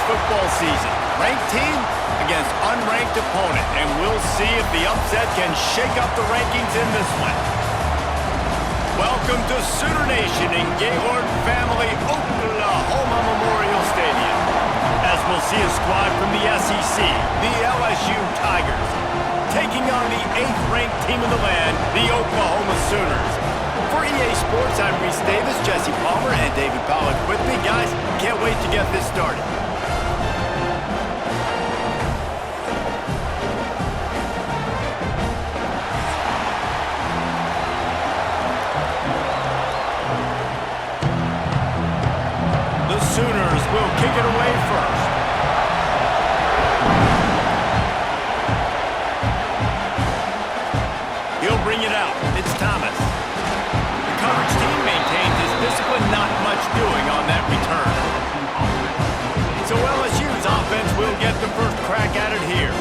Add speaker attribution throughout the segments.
Speaker 1: football season. Ranked team against unranked opponent, and we'll see if the upset can shake up the rankings in this one. Welcome to Sooner Nation in Gaylord Family Oklahoma Memorial Stadium, as we'll see a squad from the SEC, the LSU Tigers, taking on the 8th-ranked team in the land, the Oklahoma Sooners. For EA Sports, I'm Reese Davis, Jesse Palmer, and David Pollack with me. Guys, can't wait to get this started. The Sooners will kick it away first. He'll bring it out. It's Thomas. The coverage team maintains his discipline, not much doing on that return. So LSU's offense will get the first crack at it here.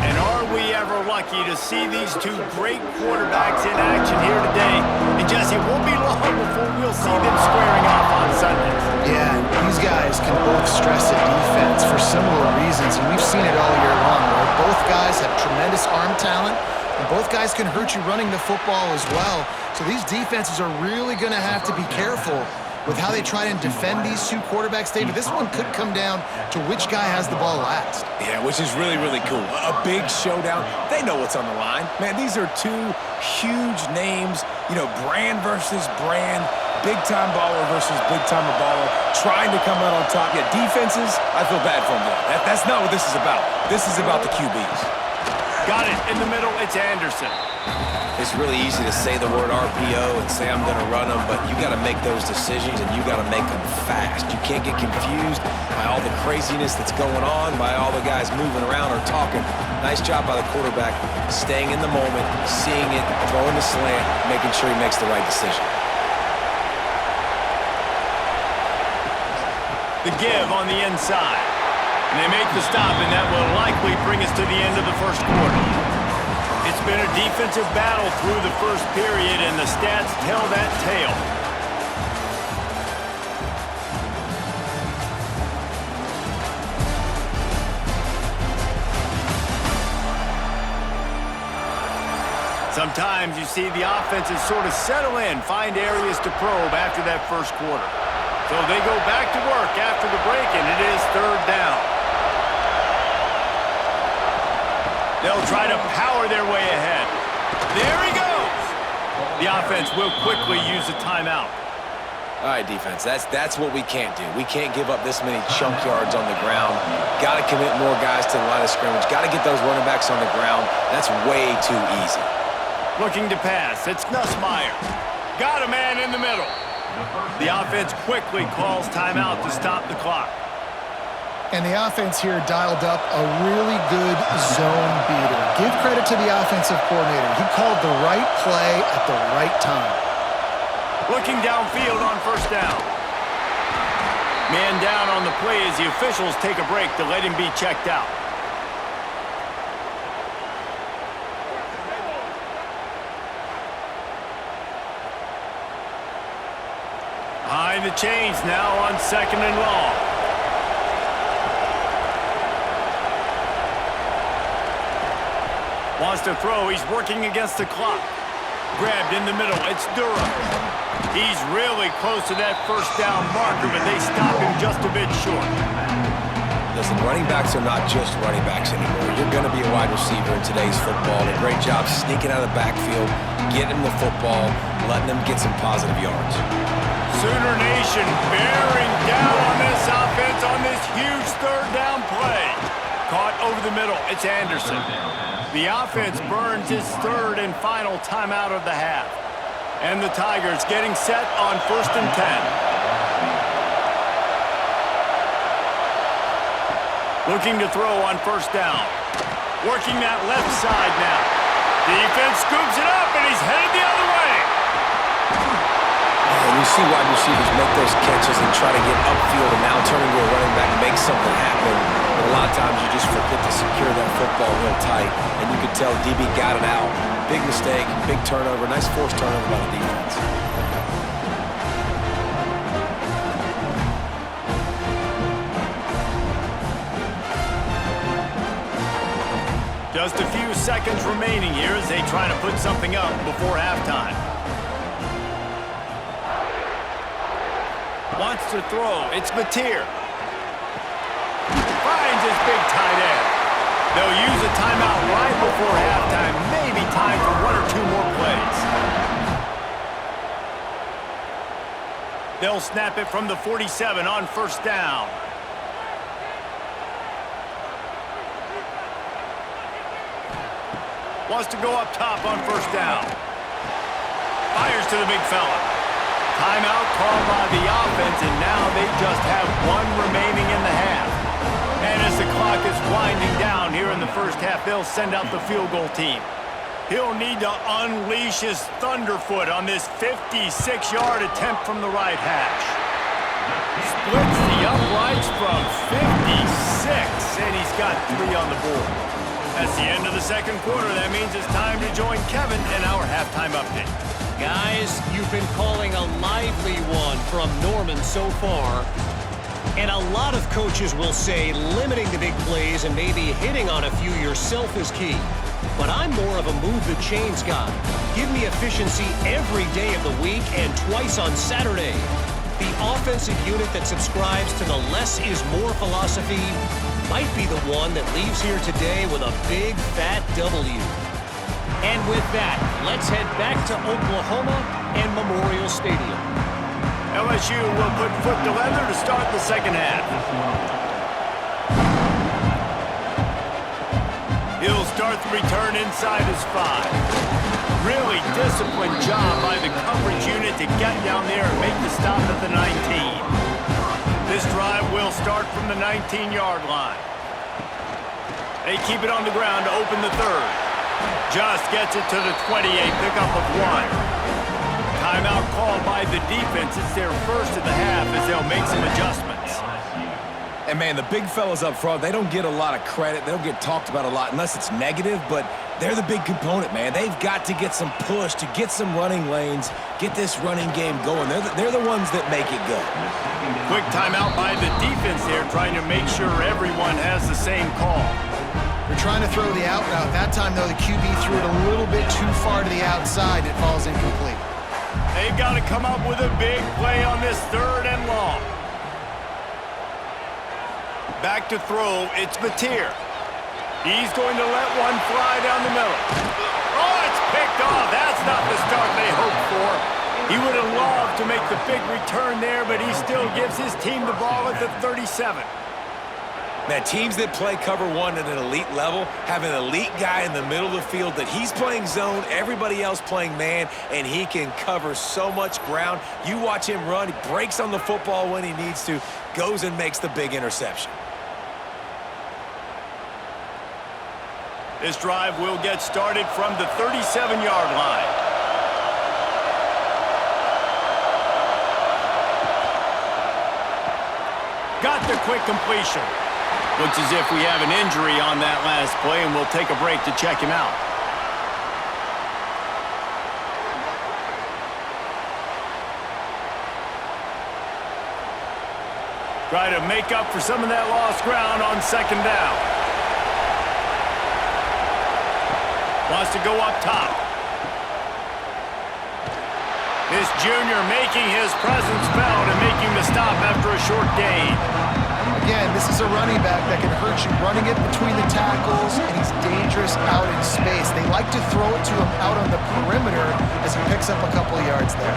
Speaker 1: And are we ever lucky to see these two great quarterbacks in action here today? And Jesse, it won't be long before we'll see them squaring off on Sundays.
Speaker 2: Yeah, and these guys can both stress a defense for similar reasons, and we've seen it all year long, right? Both guys have tremendous arm talent, and both guys can hurt you running the football as well. So these defenses are really going to have to be careful with how they try and defend these two quarterbacks, David. This one could come down to which guy has the ball last.
Speaker 3: Yeah, which is really, really cool. A big showdown. They know what's on the line. Man, these are two huge names, brand versus brand, big-time baller versus big-time baller, trying to come out on top. Yeah, defenses, I feel bad for them. That's not what this is about. This is about the QBs.
Speaker 1: Got it in the middle. It's Anderson.
Speaker 4: It's really easy to say the word RPO and say I'm going to run them, but you got to make those decisions and you got to make them fast. You can't get confused by all the craziness that's going on, by all the guys moving around or talking. Nice job by the quarterback, staying in the moment, seeing it, throwing the slant, making sure he makes the right decision.
Speaker 1: The give on the inside. And they make the stop, and that will likely bring us to the end of the first quarter. It's been a defensive battle through the first period, and the stats tell that tale. Sometimes you see the offenses sort of settle in, find areas to probe after that first quarter. So they go back to work after the break, and it is 3rd down. They'll try to power their way ahead. There he goes! The offense will quickly use a timeout.
Speaker 4: All right, defense, that's what we can't do. We can't give up this many chunk yards on the ground. Got to commit more guys to the line of scrimmage. Got to get those running backs on the ground. That's way too easy.
Speaker 1: Looking to pass. It's Nussmeier. Got a man in the middle. The offense quickly calls timeout to stop the clock.
Speaker 2: And the offense here dialed up a really good zone beater. Give credit to the offensive coordinator. He called the right play at the right time.
Speaker 1: Looking downfield on 1st down. Man down on the play as the officials take a break to let him be checked out. Behind the chains now on 2nd and long. Wants to throw. He's working against the clock. Grabbed in the middle. It's Durham. He's really close to that 1st down marker, but they stop him just a bit short.
Speaker 4: Listen, running backs are not just running backs anymore. You're going to be a wide receiver in today's football. A great job sneaking out of the backfield, getting him the football, letting him get some positive yards.
Speaker 1: Sooner Nation bearing down on this offense on this huge 3rd down play. Caught over the middle. It's Anderson. The offense burns his 3rd and final timeout of the half. And the Tigers getting set on 1st and 10. Looking to throw on 1st down. Working that left side now. Defense scoops it up, and he's headed the other way.
Speaker 4: And you see wide receivers make those catches and try to get upfield and now turn into a running back and make something happen. But a lot of times you just forget to secure that football real tight. And you could tell DB got it out. Big mistake, big turnover, nice forced turnover by the defense.
Speaker 1: Just a few seconds remaining here as they try to put something up before halftime. Wants to throw. It's Mateer. Finds his big tight end. They'll use a timeout right before halftime. Maybe time for one or two more plays. They'll snap it from the 47 on first down. Wants to go up top on first down. Fires to the big fella. Timeout called by the offense, and now they just have one remaining in the half. And as the clock is winding down here in the first half, they'll send out the field goal team. He'll need to unleash his thunderfoot on this 56-yard attempt from the right hash. Splits the uprights from 56, and he's got 3 on the board. That's the end of the second quarter. That means it's time to join Kevin in our halftime update.
Speaker 5: Guys, you've been calling a lively one from Norman so far. And a lot of coaches will say limiting the big plays and maybe hitting on a few yourself is key. But I'm more of a move the chains guy. Give me efficiency every day of the week and twice on Saturday. The offensive unit that subscribes to the less is more philosophy might be the one that leaves here today with a big fat W. And with that, let's head back to Oklahoma and Memorial Stadium.
Speaker 1: LSU will put foot to leather to start the second half. He'll start the return inside his 5. Really disciplined job by the coverage unit to get down there and make the stop at the 19. This drive will start from the 19-yard line. They keep it on the ground to open the third. Just gets it to the 28, pickup of 1. Timeout called by the defense. It's their first of the half as they'll make some adjustments.
Speaker 3: And, man, the big fellas up front, they don't get a lot of credit. They don't get talked about a lot unless it's negative, but they're the big component, man. They've got to get some push, to get some running lanes, get this running game going. They're the ones that make it go.
Speaker 1: Quick timeout by the defense there, trying to make sure everyone has the same call.
Speaker 2: They're trying to throw the out route. That time, though, the QB threw it a little bit too far to the outside. It falls incomplete.
Speaker 1: They've got to come up with a big play on this third and long. Back to throw, it's Mateer. He's going to let one fly down the middle. Oh, it's picked off. That's not the start they hoped for. He would have loved to make the big return there, but he still gives his team the ball at the 37.
Speaker 4: Man, teams that play cover one at an elite level have an elite guy in the middle of the field that he's playing zone, everybody else playing man, and he can cover so much ground. You watch him run, he breaks on the football when he needs to, goes and makes the big interception.
Speaker 1: This drive will get started from the 37-yard line. Got the quick completion. Looks as if we have an injury on that last play, and we'll take a break to check him out. Try to make up for some of that lost ground on second down. Wants to go up top. This junior making his presence felt and making the stop after a short gain.
Speaker 2: Again, this is a running back that can hurt you running it between the tackles, and he's dangerous out in space. They like to throw it to him out on the perimeter as he picks up a couple of yards there.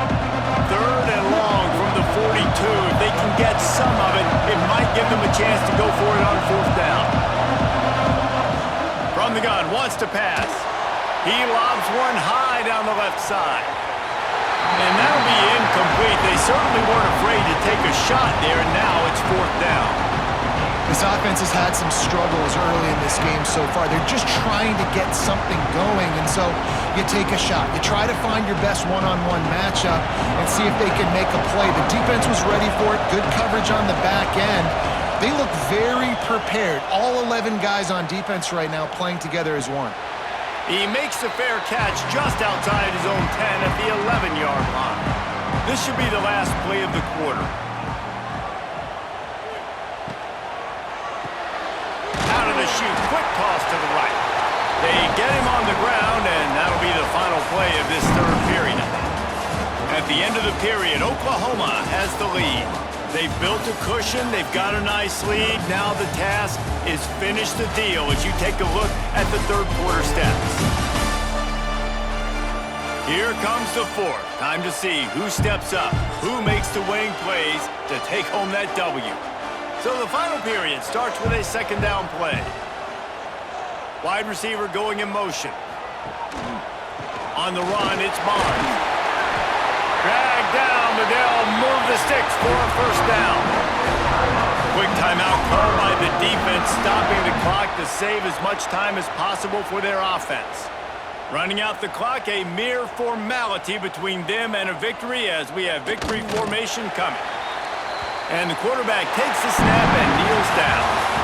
Speaker 1: Third and long from the 42. If they can get some of it, it might give them a chance to go for it on fourth down. From the gun, wants to pass. He lobs one high down the left side. And that'll be incomplete. They certainly weren't afraid to take a shot there, and now it's fourth down.
Speaker 2: This offense has had some struggles early in this game so far. They're just trying to get something going, and so you take a shot. You try to find your best one-on-one matchup and see if they can make a play. The defense was ready for it. Good coverage on the back end. They look very prepared. All 11 guys on defense right now playing together as one.
Speaker 1: He makes the fair catch just outside his own 10 at the 11-yard line. This should be the last play of the quarter. Out of the chute, quick toss to the right. They get him on the ground, and that'll be the final play of this third period. At the end of the period, Oklahoma has the lead. They've built a cushion. They've got a nice lead. Now the task is finish the deal as you take a look at the third quarter stats. Here comes the fourth. Time to see who steps up, who makes the winning plays to take home that W. So the final period starts with a second down play. Wide receiver going in motion. On the run, it's Barnes. Dragged down, but they'll move the sticks for a first down. Quick timeout called by the defense, stopping the clock to save as much time as possible for their offense. Running out the clock, a mere formality between them and a victory as we have victory formation coming. And the quarterback takes the snap and kneels down.